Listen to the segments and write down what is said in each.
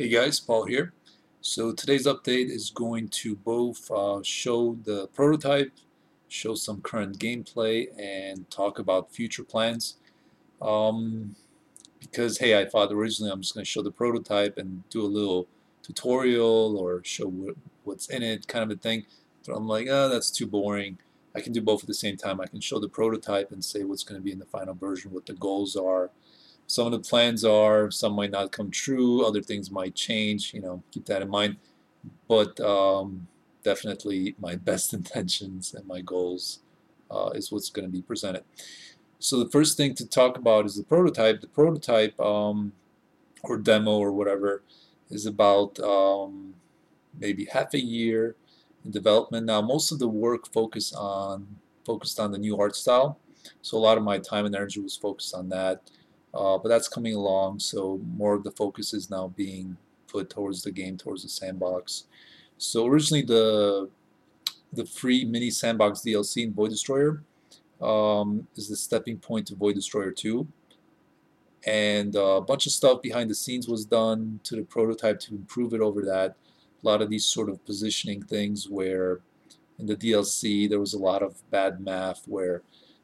Hey guys, Paul here. So today's update is going to both show the prototype, show some current gameplay, and talk about future plans. Um, because hey, I thought originally I'm just going to show the prototype and do a little tutorial or show what's in it, kind of a thing. But I'm like, oh, that's too boring. I can do both at the same time. I can show the prototype and say what's going to be in the final version, what the goals are, some of the plans are, some might not come true, other things might change, keep that in mind. But definitely my best intentions and my goals is what's going to be presented. So the first thing to talk about is the prototype. The prototype or demo or whatever is about maybe half a year in development. Now most of the work focused on the new art style. So a lot of my time and energy was focused on that. But that's coming along, so more of the focus is now being put towards the game, towards the sandbox. So originally the free mini sandbox DLC in Void Destroyer is the stepping point to Void Destroyer 2. And a bunch of stuff behind the scenes was done to the prototype to improve it over that. A lot of these sort of positioning things where in the DLC there was a lot of bad math where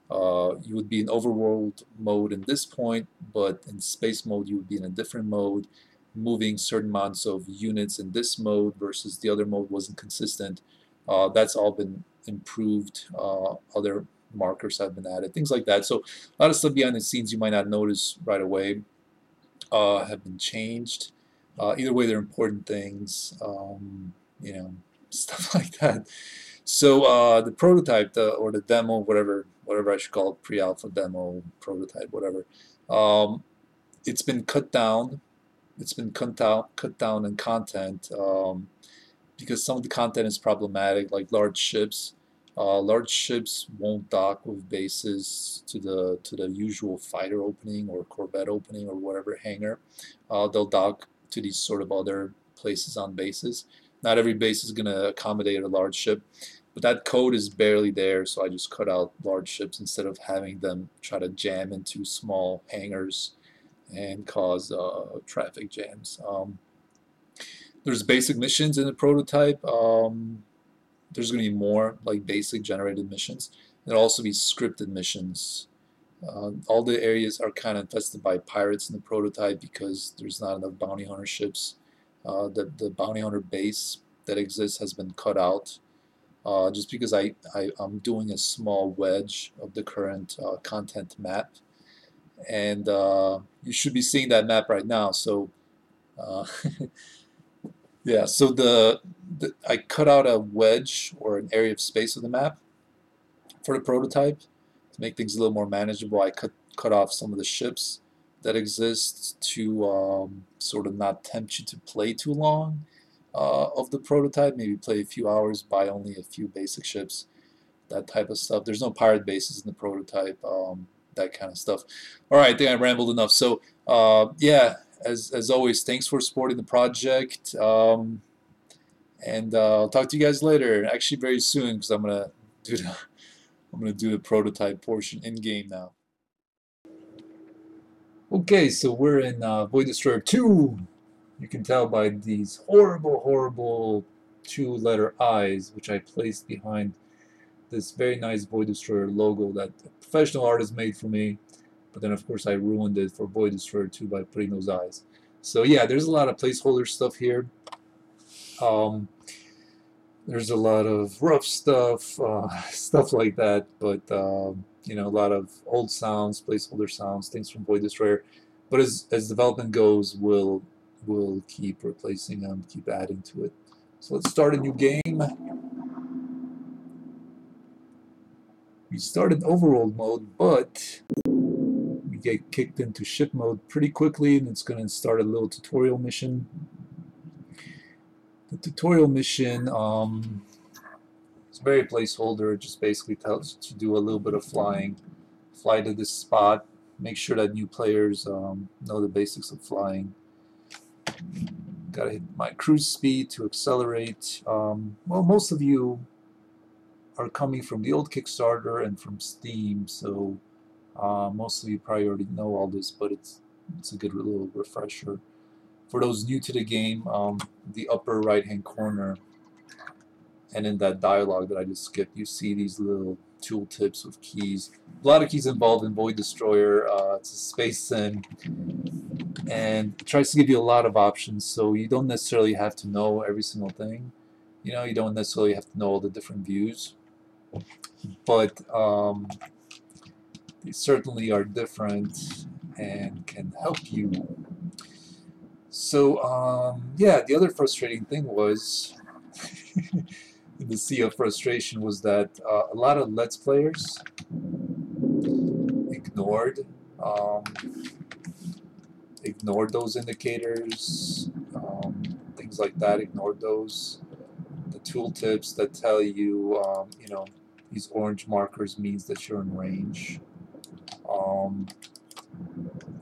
you would be in overworld mode in this point, but in space mode you would be in a different mode, moving certain amounts of units in this mode versus the other mode wasn't consistent. That's all been improved. Other markers have been added, things like that. So a lot of stuff behind the scenes you might not notice right away have been changed. Either way, they're important things, stuff like that. So the prototype, or the demo, whatever I should call it, pre-alpha demo, prototype, whatever. Um, it's been cut down. It's been cut down in content because some of the content is problematic, like large ships. Large ships won't dock with bases to the usual fighter opening or corvette opening or whatever hangar. They'll dock to these sort of other places on bases. Not every base is going to accommodate a large ship, but that code is barely there, so I just cut out large ships instead of having them try to jam into small hangars and cause traffic jams. There's basic missions in the prototype. There's going to be more like basic generated missions. There'll also be scripted missions. All the areas are kind of infested by pirates in the prototype because there's not enough bounty hunter ships. The bounty hunter base that exists has been cut out just because I'm doing a small wedge of the current content map. And you should be seeing that map right now. So uh, yeah, so I cut out a wedge or an area of space of the map for the prototype to make things a little more manageable. I cut off some of the ships that exist to sort of not tempt you to play too long of the prototype. Maybe play a few hours, buy only a few basic ships, that type of stuff. There's no pirate bases in the prototype, that kind of stuff. All right, I think I rambled enough. So yeah, as always, thanks for supporting the project. And I'll talk to you guys later. Actually, very soon, because I'm gonna do the prototype portion in game now. Okay, so we're in Void Destroyer 2. You can tell by these horrible, horrible two-letter I's, which I placed behind this very nice Void Destroyer logo that a professional artist made for me. But then, of course, I ruined it for Void Destroyer 2 by putting those I's. So yeah, there's a lot of placeholder stuff here. There's a lot of rough stuff, stuff like that, but a lot of old sounds, placeholder sounds, things from Void Destroyer. But as development goes, we'll keep replacing them, keep adding to it. So let's start a new game. We start in overworld mode, but we get kicked into ship mode pretty quickly, and it's going to start a little tutorial mission. The tutorial mission it's very placeholder. It just basically tells you to do a little bit of flying, fly to this spot, make sure that new players know the basics of flying. Gotta hit my cruise speed to accelerate. Well, most of you are coming from the old Kickstarter and from Steam, so most of you probably already know all this, but it's a good little refresher. For those new to the game, the upper right-hand corner, and in that dialogue that I just skipped, you see these little tooltips with keys. A lot of keys involved in Void Destroyer. It's a space sim, and it tries to give you a lot of options, so you don't necessarily have to know every single thing. You know, you don't necessarily have to know all the different views, but they certainly are different and can help you. So, yeah, the other frustrating thing was the sea of frustration was that a lot of Let's Players ignored um, ignored those indicators, things like that. Ignored those. The tooltips that tell you, you know, these orange markers means that you're in range. A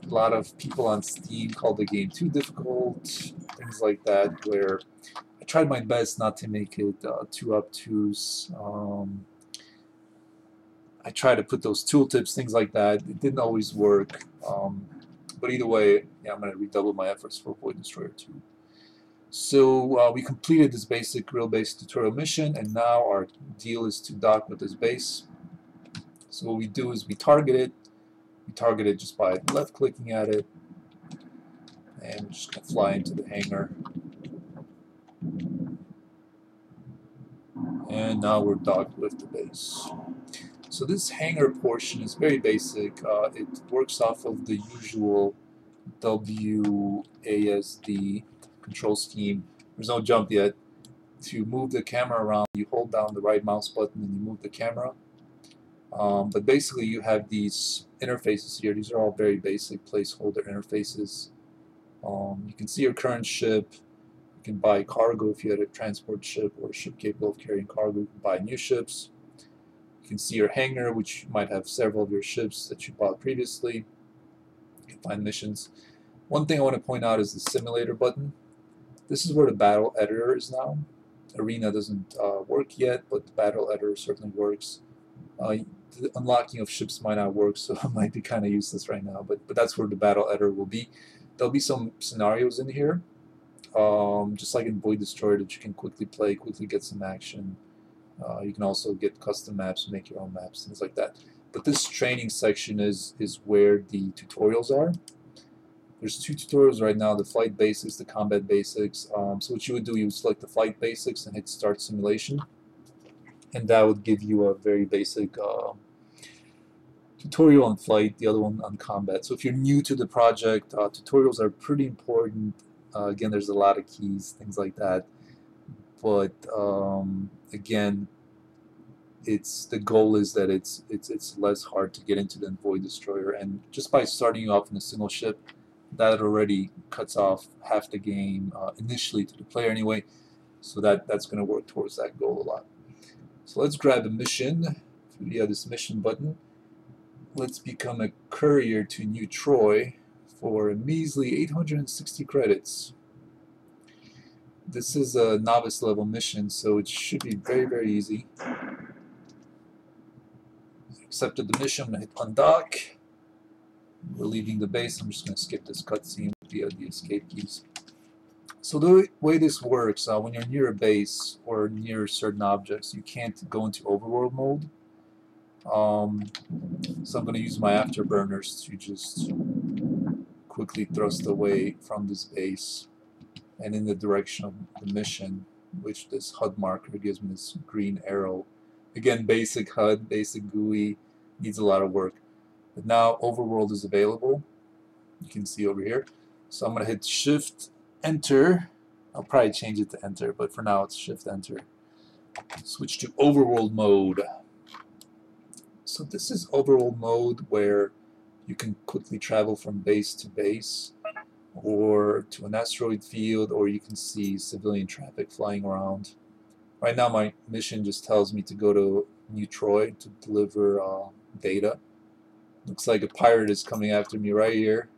lot of people on Steam called the game too difficult, things like that, where I tried my best not to make it too obtuse. I tried to put those tooltips, things like that. It didn't always work. But either way, yeah, I'm going to redouble my efforts for Void Destroyer 2. So we completed this basic, real basic tutorial mission, and now our deal is to dock with this base. So what we do is we target it. We target it just by left-clicking at it, and we're just going to fly into the hangar. And now we're docked with the base. So this hangar portion is very basic. It works off of the usual WASD control scheme. There's no jump yet. To move the camera around, you hold down the right mouse button and you move the camera. But basically you have these interfaces here. These are all very basic placeholder interfaces. You can see your current ship. You can buy cargo if you had a transport ship or a ship capable of carrying cargo. You can buy new ships. You can see your hangar, which might have several of your ships that you bought previously. You can find missions. One thing I want to point out is the simulator button. This is where the battle editor is now. Arena doesn't work yet, but the battle editor certainly works. The unlocking of ships might not work, so it might be kind of useless right now, but that's where the battle editor will be. There'll be some scenarios in here, just like in Void Destroyer, that you can quickly play, quickly get some action. You can also get custom maps, make your own maps, things like that. But this training section is where the tutorials are. There's two tutorials right now, the flight basics, the combat basics. So what you would do, you would select the flight basics and hit start simulation. And that would give you a very basic tutorial on flight, the other one on combat. So if you're new to the project, tutorials are pretty important. Again, there's a lot of keys, things like that. But again, the goal is that it's less hard to get into than Void Destroyer. And just by starting you off in a single ship, that already cuts off half the game initially to the player anyway. So that's going to work towards that goal a lot. So let's grab a mission via this mission button. Let's become a courier to New Troy for a measly 860 credits. This is a novice level mission, so it should be very, very easy. Accepted the mission. I'm going to hit undock. We're leaving the base. I'm just going to skip this cutscene via the escape keys. So the way this works, when you're near a base or near certain objects, you can't go into overworld mode. So I'm going to use my afterburners to just quickly thrust away from this base and in the direction of the mission, which this HUD marker gives me this green arrow. Again, basic HUD, basic GUI, needs a lot of work. But now overworld is available. You can see over here. So I'm going to hit Shift Enter. I'll probably change it to Enter, but for now it's Shift Enter. Switch to overworld mode. So this is overworld mode where you can quickly travel from base to base or to an asteroid field, or you can see civilian traffic flying around. Right now my mission just tells me to go to New Troy to deliver data. Looks like a pirate is coming after me right here.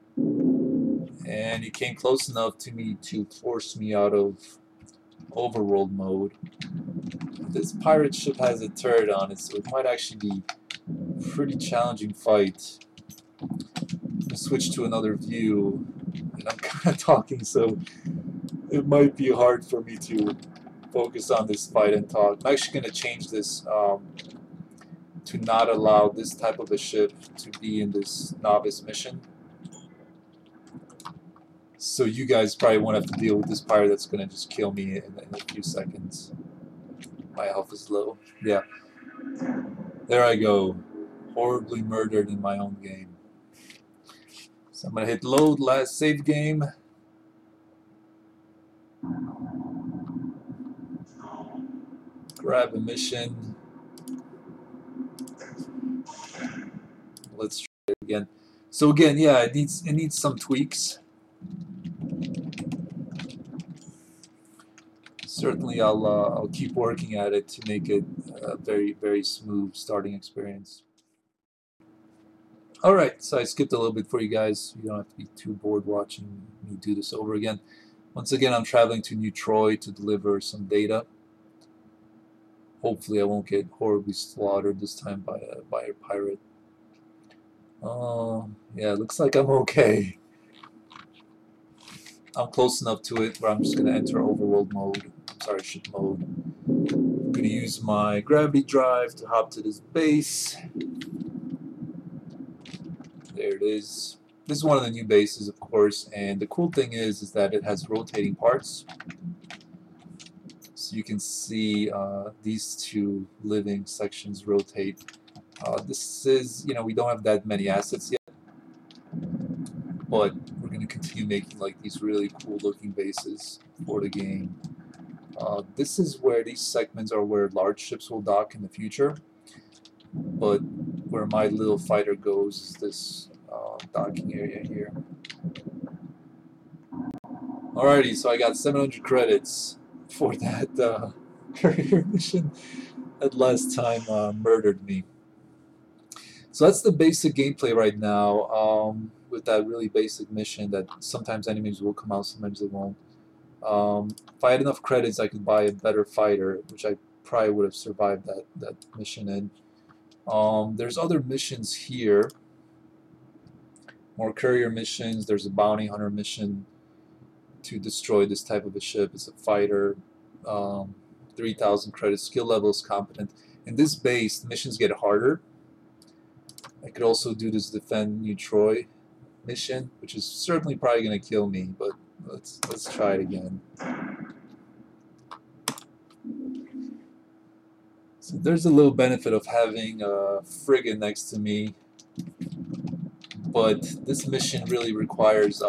And he came close enough to me to force me out of overworld mode. This pirate ship has a turret on it, so it might actually be a pretty challenging fight. Switch to another view and I'm kind of talking, so it might be hard for me to focus on this fight and talk. I'm actually going to change this to not allow this type of a ship to be in this novice mission. So you guys probably won't have to deal with this pirate that's going to just kill me in a few seconds. My health is low. Yeah. There I go. Horribly murdered in my own game. So I'm going to hit load, last save game. Grab a mission. Let's try it again. So again, yeah, it needs some tweaks. Certainly, I'll keep working at it to make it a very smooth starting experience. All right, so I skipped a little bit for you guys. You don't have to be too bored watching me do this over again. Once again, I'm traveling to New Troy to deliver some data. Hopefully, I won't get horribly slaughtered this time by a pirate. Yeah, it looks like I'm okay. I'm close enough to it where I'm just going to enter overworld mode. Sorry, ship mode. I'm going to use my gravity drive to hop to this base. There it is. This is one of the new bases, of course, and the cool thing is that it has rotating parts. So you can see these two living sections rotate. This is, we don't have that many assets yet, but we're going to continue making like these really cool looking bases for the game. This is where these segments are where large ships will dock in the future, but where my little fighter goes is this docking area here. Alrighty, so I got 700 credits for that career mission that last time murdered me. So that's the basic gameplay right now, with that really basic mission that sometimes enemies will come out, sometimes they won't. If I had enough credits, I could buy a better fighter, which I probably would have survived that mission in. There's other missions here. More courier missions. There's a bounty hunter mission to destroy this type of a ship. It's a fighter. 3,000 credits. Skill level is competent. In this base, the missions get harder. I could also do this defend New Troy mission, which is certainly probably going to kill me, but let's try it again. So there's a little benefit of having a frigate next to me, but this mission really requires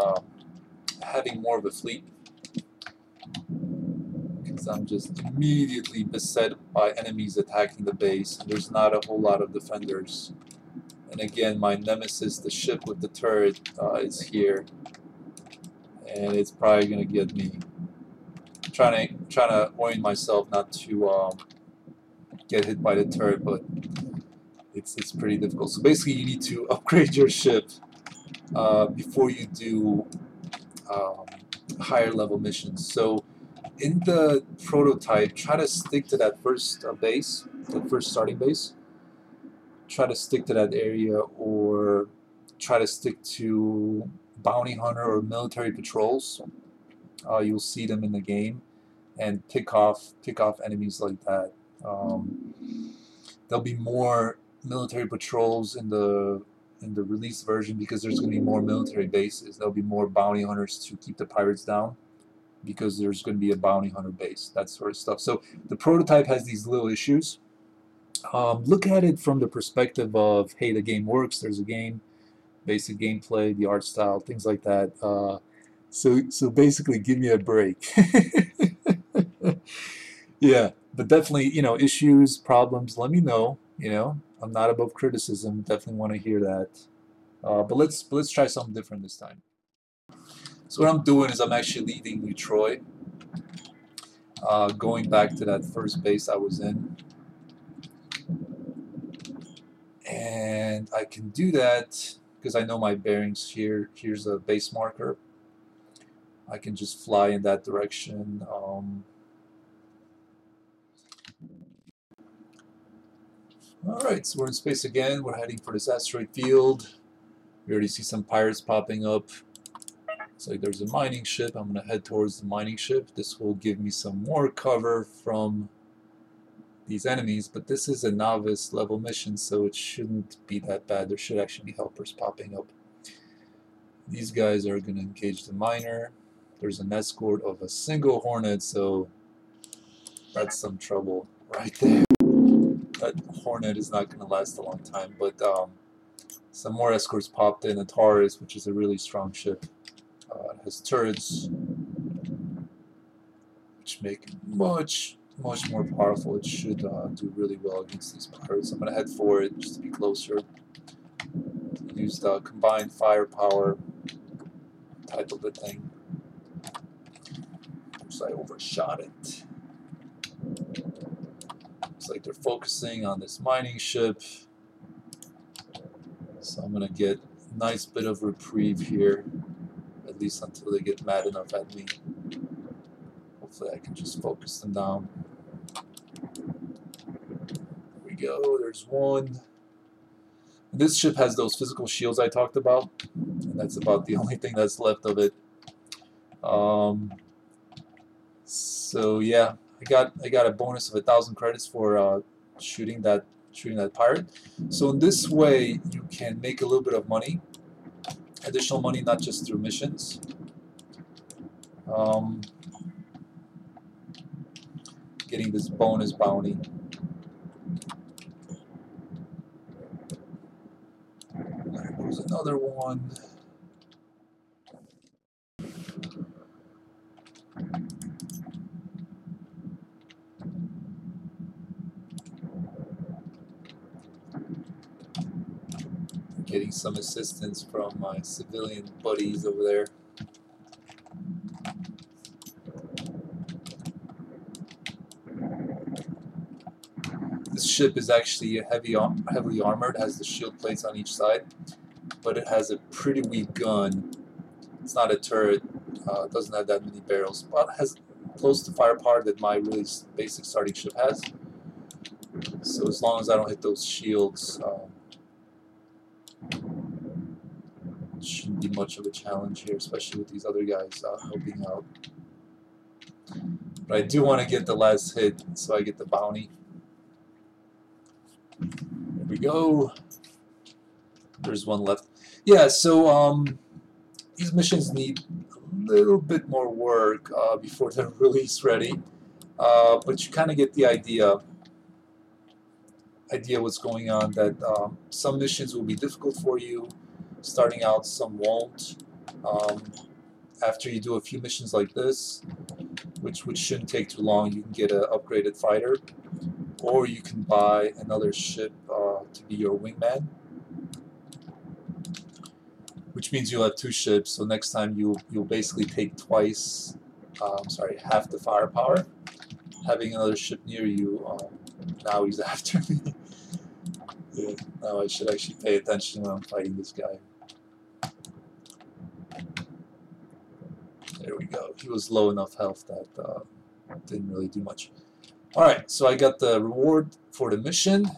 having more of a fleet, because I'm just immediately beset by enemies attacking the base. There's not a whole lot of defenders. And again, my nemesis, the ship with the turret, is here, and it's probably gonna get me. I'm trying to orient myself not to get hit by the turret, but it's pretty difficult. So basically, you need to upgrade your ship before you do higher level missions. So in the prototype, try to stick to that first base, the first starting base. Try to stick to that area, or try to stick to bounty hunter or military patrols. You'll see them in the game, and pick off enemies like that. There'll be more military patrols in the release version because there's going to be more military bases. There'll be more bounty hunters to keep the pirates down because there's going to be a bounty hunter base, that sort of stuff. So the prototype has these little issues. Look at it from the perspective of, hey, the game works, there's a game, basic gameplay, the art style, things like that. So basically, give me a break. Yeah, but definitely, issues, problems, let me know. I'm not above criticism. Definitely want to hear that. But let's try something different this time. So what I'm doing is I'm actually leaving New Troy, going back to that first base I was in. And I can do that because I know my bearings here. Here's a base marker. I can just fly in that direction. Alright, so we're in space again. We're heading for this asteroid field. We already see some pirates popping up. So there's a mining ship. I'm going to head towards the mining ship. This will give me some more cover from these enemies, but this is a novice level mission, so it shouldn't be that bad. There should actually be helpers popping up. These guys are going to engage the miner. There's an escort of a single Hornet, so that's some trouble right there. That Hornet is not going to last a long time, but some more escorts popped in. A Taurus, which is a really strong ship. It has turrets, which make it much more powerful. It should do really well against these pirates. I'm going to head for it just to be closer. Use the combined firepower type of a thing. Oops, I overshot it. Looks like they're focusing on this mining ship. So I'm going to get a nice bit of reprieve here, at least until they get mad enough at me. Hopefully I can just focus them down. There we go, there's one. This ship has those physical shields I talked about, and that's about the only thing that's left of it. So yeah, I got a bonus of 1,000 credits for shooting that pirate. So in this way, you can make a little bit of money, additional money, not just through missions. Getting this bonus bounty. There's another one. Getting some assistance from my civilian buddies over there. This ship is actually heavily armored, has the shield plates on each side, but it has a pretty weak gun. It's not a turret, it doesn't have that many barrels, but it has close to firepower that my really basic starting ship has. So as long as I don't hit those shields, it shouldn't be much of a challenge here, especially with these other guys helping out. But I do want to get the last hit, so I get the bounty. There we go. There's one left. Yeah, so these missions need a little bit more work before they're release ready, but you kind of get the idea what's going on, that some missions will be difficult for you starting out, some won't. After you do a few missions like this, which shouldn't take too long, you can get an upgraded fighter, or you can buy another ship to be your wingman, which means you'll have two ships. So next time you'll basically take half the firepower. Having another ship near you, now he's after me. Yeah, now I should actually pay attention when I'm fighting this guy. There we go. He was low enough health that didn't really do much. Alright, so I got the reward for the mission.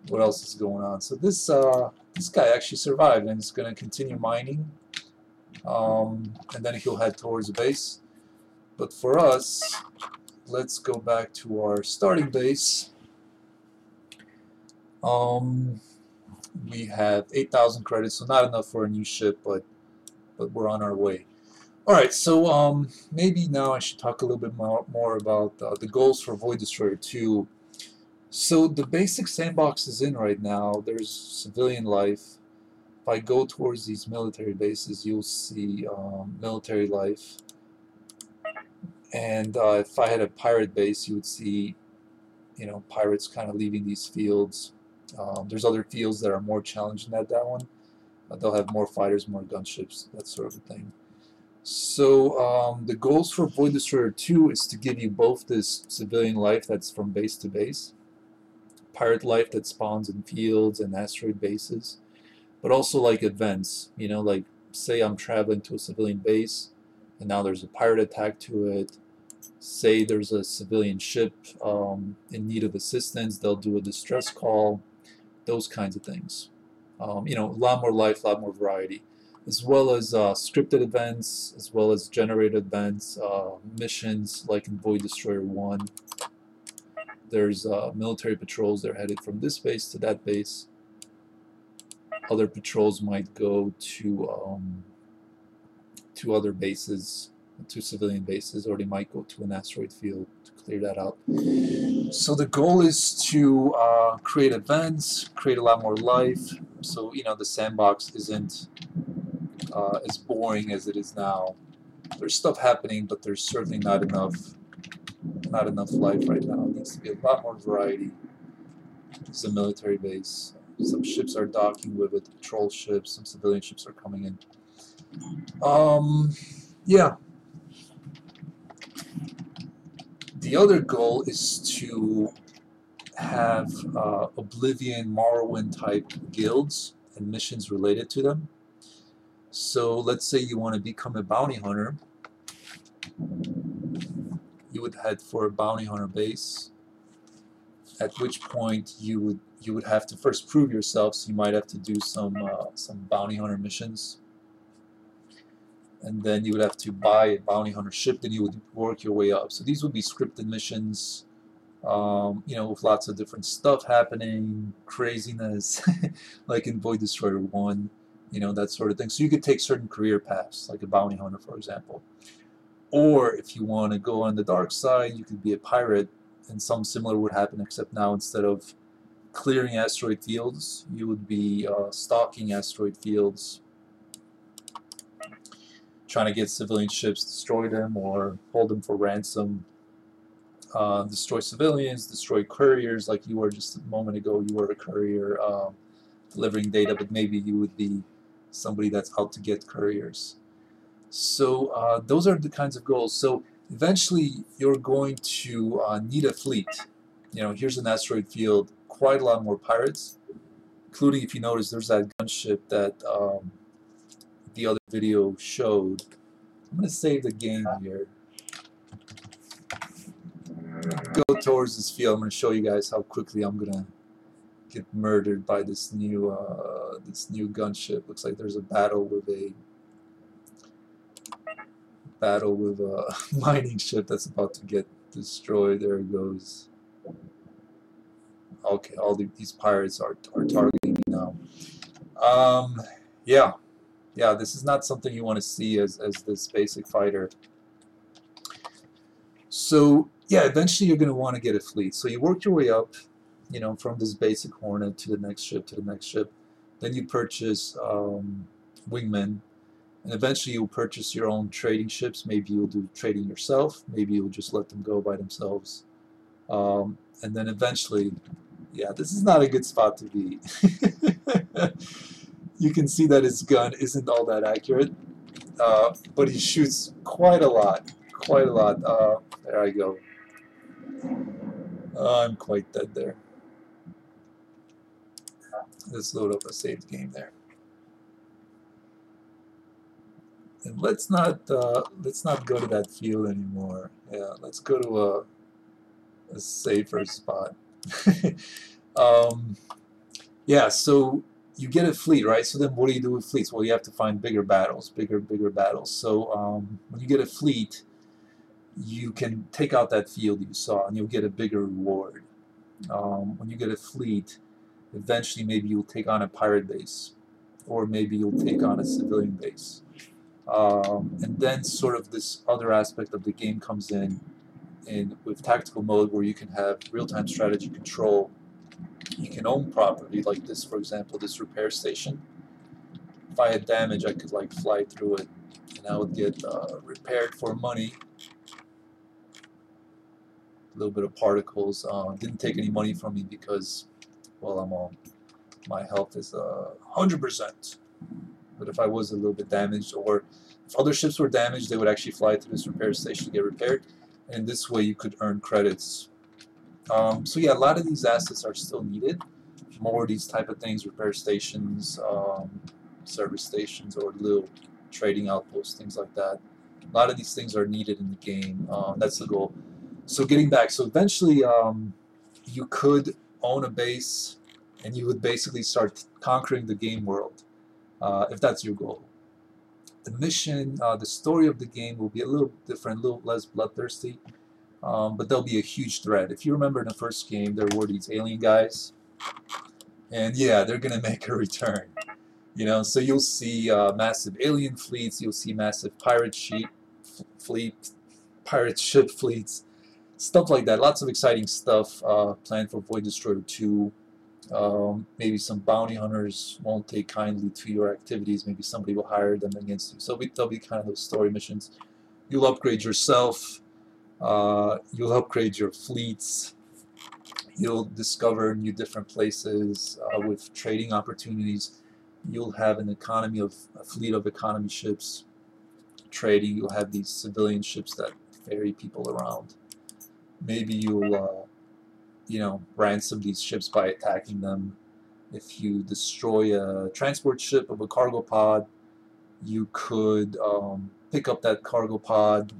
What else is going on? So this guy actually survived and is going to continue mining. And then he'll head towards the base. But for us, let's go back to our starting base. We have 8,000 credits, so not enough for a new ship, but we're on our way. Alright, so maybe now I should talk a little bit more about the goals for Void Destroyer 2. So the basic sandbox is in right now. There's civilian life. If I go towards these military bases, you'll see military life. And if I had a pirate base, you would see, pirates kind of leaving these fields. There's other fields that are more challenging than that one. They'll have more fighters, more gunships, that sort of thing. So the goals for Void Destroyer 2 is to give you both this civilian life that's from base to base, pirate life that spawns in fields and asteroid bases, but also like events, like say I'm traveling to a civilian base and now there's a pirate attack to it. Say there's a civilian ship in need of assistance, they'll do a distress call, those kinds of things. A lot more life, a lot more variety. as well as scripted events, as well as generated events, missions like in Void Destroyer 1. There's military patrols that are headed from this base to that base. Other patrols might go to other bases, to civilian bases, or they might go to an asteroid field to clear that out. So the goal is to create events, create a lot more life. So the sandbox isn't as boring as it is now. There's stuff happening, but there's certainly not enough life right now. It needs to be a lot more variety. It's a military base. Some ships are docking with it, patrol ships, some civilian ships are coming in. Yeah. The other goal is to have Oblivion, Morrowind type guilds and missions related to them. So let's say you want to become a bounty hunter. You would head for a bounty hunter base, at which point you would have to first prove yourself, so you might have to do some bounty hunter missions. And then you would have to buy a bounty hunter ship, then you would work your way up. So these would be scripted missions, with lots of different stuff happening, craziness, like in Void Destroyer 1, that sort of thing. So you could take certain career paths, like a bounty hunter, for example. Or if you want to go on the dark side, you could be a pirate, and something similar would happen, except now instead of clearing asteroid fields, you would be stalking asteroid fields, trying to get civilian ships, destroy them, or hold them for ransom, destroy civilians, destroy couriers, like you were just a moment ago. You were a courier delivering data, but maybe you would be somebody that's out to get couriers. So those are the kinds of goals. So eventually you're going to need a fleet. Here's an asteroid field, quite a lot more pirates, including, if you notice, there's that gunship that the other video showed. I'm going to save the game here. Go towards this field. I'm going to show you guys how quickly I'm going to get murdered by this new gunship. Looks like there's a battle with a mining ship that's about to get destroyed. There it goes. Okay, all these pirates are targeting me now. Yeah, this is not something you want to see as this basic fighter. So yeah, eventually you're going to want to get a fleet. So you work your way up, from this basic Hornet to the next ship to the next ship. Then you purchase wingmen, and eventually you'll purchase your own trading ships. Maybe you'll do trading yourself. Maybe you'll just let them go by themselves. And then eventually, yeah, this is not a good spot to be. You can see that his gun isn't all that accurate, but he shoots quite a lot. There I go. I'm quite dead there. Let's load up a saved game there. And let's not go to that field anymore. Yeah, let's go to a safer spot. Yeah, so you get a fleet, right? So then what do you do with fleets? Well, you have to find bigger battles, bigger battles. So when you get a fleet, you can take out that field you saw, and you'll get a bigger reward. When you get a fleet, eventually maybe you'll take on a pirate base, or maybe you'll take on a civilian base. And then sort of this other aspect of the game comes in with tactical mode, where you can have real-time strategy control. You can own property like this, for example, this repair station. If I had damage, I could like fly through it, and I would get repaired for money. A little bit of particles. Didn't take any money from me because, well, my health is 100%. But if I was a little bit damaged, or if other ships were damaged, they would actually fly to this repair station to get repaired, and this way you could earn credits. So yeah, a lot of these assets are still needed. More of these type of things, repair stations, service stations, or little trading outposts, things like that. A lot of these things are needed in the game. That's the goal. So getting back, so eventually you could own a base, and you would basically start conquering the game world, if that's your goal. The mission, the story of the game will be a little different, a little less bloodthirsty, but there'll be a huge threat. If you remember in the first game, there were these alien guys, and yeah, they're gonna make a return. You know, so you'll see massive alien fleets, you'll see massive pirate ship fleets, stuff like that. Lots of exciting stuff planned for Void Destroyer 2. Maybe some bounty hunters won't take kindly to your activities. Maybe somebody will hire them against you. So there'll be kind of those story missions. You'll upgrade yourself. You'll upgrade your fleets. You'll discover new different places with trading opportunities. You'll have a fleet of economy ships trading. You'll have these civilian ships that ferry people around. Maybe you'll ransom these ships by attacking them. If you destroy a transport ship of a cargo pod, you could pick up that cargo pod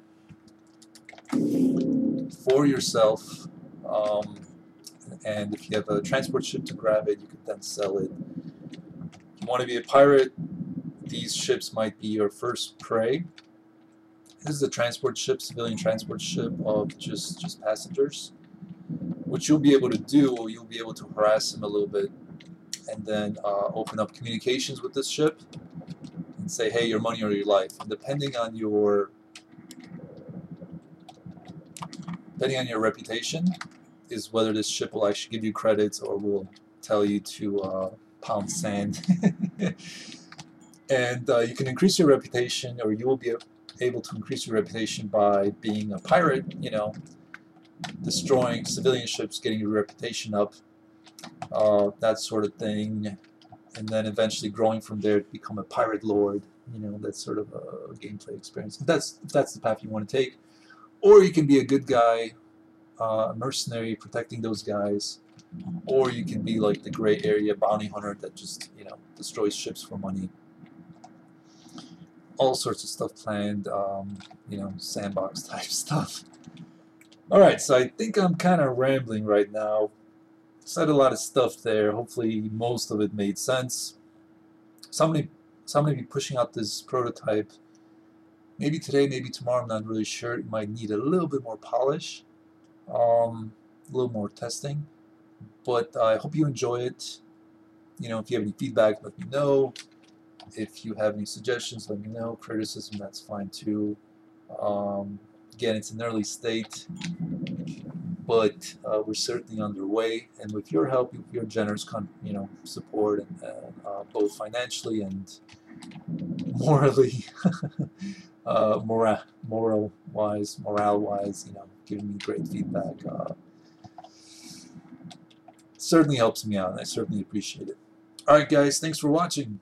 for yourself, and if you have a transport ship to grab it, you could then sell it. If you want to be a pirate, these ships might be your first prey. This is a transport ship, civilian transport ship of just passengers. What you'll be able to do, you'll be able to harass them a little bit, and then open up communications with this ship and say, hey, your money or your life. And depending on your reputation is whether this ship will actually give you credits or will tell you to pound sand. And you can increase your reputation, or you will be able to increase your reputation by being a pirate, destroying civilian ships, getting your reputation up, that sort of thing, and then eventually growing from there to become a pirate lord. That's sort of a gameplay experience. If that's the path you want to take, or you can be a good guy, a mercenary protecting those guys, or you can be like the gray area bounty hunter that just destroys ships for money. All sorts of stuff planned, sandbox type stuff. Alright, so I think I'm kind of rambling right now. Said a lot of stuff there. Hopefully most of it made sense. So I'm gonna be pushing out this prototype maybe today, maybe tomorrow, I'm not really sure. It might need a little bit more polish, a little more testing, but I hope you enjoy it. If you have any feedback, let me know. If you have any suggestions, let me know. Criticism, that's fine too. Again, it's an early state, but we're certainly underway, and with your help, your generous support, and both financially and morally, morale-wise, giving me great feedback, certainly helps me out, and I certainly appreciate it. Alright guys, thanks for watching.